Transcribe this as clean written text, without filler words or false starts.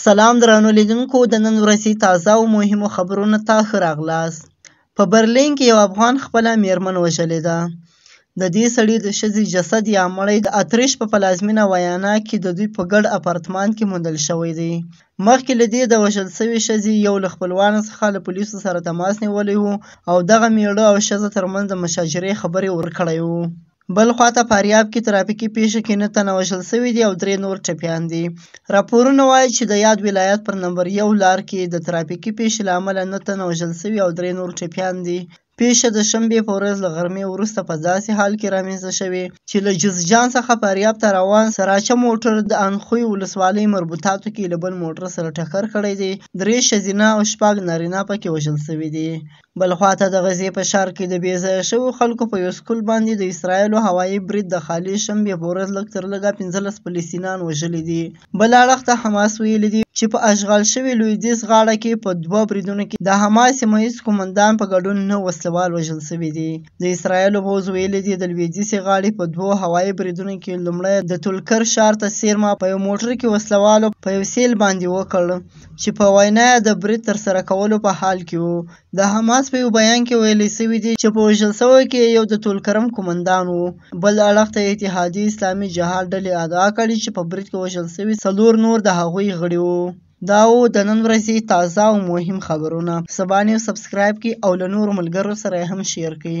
سلام درنو لیدونکو، د نن ورځې تازه او مهمو خبرونو ته ښه راغلاست. په برلین کې یو افغان خپله میرمن وژلې ده. د دې سړي د ښځې جسد یا مړی د اتریش په پلازمینه ویانا کې د دوی په ګډ اپارتمان کې موندل شوی دی. مخکې له دې د وژل شوې ښځې یو له خپلوانو څخه له پولیسو سره تماس نیولی و او دغه میړه او ښځه ترمنځ د مشاجرې خبرې ورکړی و. بل خواته فاریاب کې ترافیکي پیښه کې 9 تنه وژل شوي دي او 3 نور ټپیان دي. راپورونه وایي چې د یاد ولایت پر نمبر 1 لار کې د ترافیکي پیښې له امله 9 تنه وژل شوي او 3 نور ټپیان دي. پیښه د شنبې په ورځ له غرمې وروسته په داسې حال کې رامنځته شوې چې له جوزجان څخه فاریاب ته روان سراچه موټر د انخوی ولسوالۍ مربوطاتو کې له بل موټر سره ټکر کړی دی. 3 ښځینه او 6 نارینه پکې وژل شوي دي. بل خواته د غزې په ښار کې د بې ځایه شویو خلکو په یو سکول باندې د اسرایلو هوایي برید د خالي شنبې په ورځ لږ تر لږه 15 فلسطینیان وژلي دي. بل اړخ ته حماس ویلي دي چې په اشغال شوي لویدیځ غاړه کې په 2 بریدونو کې د حماس سیمه ییز قومندان په ګډون 9 وسلوال وژل شوي دي. د اسرایلو پوځ ویلي دي د لویدیځې غاړې په 2 هوایي بریدونو کې لومړی د تولکر ښار ته څیرمه په یو موټر کې وسلوالو په یو سیل باندې وکړ چې په وینا د برید ترسره کولو په حال کې وو. د حماس په یو بیان کې ویلي شوي دي چې په وژل شوي کې یو د تولکرم قومندان و. بل اړخ ته اتحادیې اسلامي جهاد ډلې ادعا کړې چې په برید کې وژل شوي 4 نور د هغوی غړي وو. دا و د نن ورځې تازه او مهم خبرونه. سبا نیوز سبسکرایب کړئ او له نورو ملګرو سره هم شیر کړئ.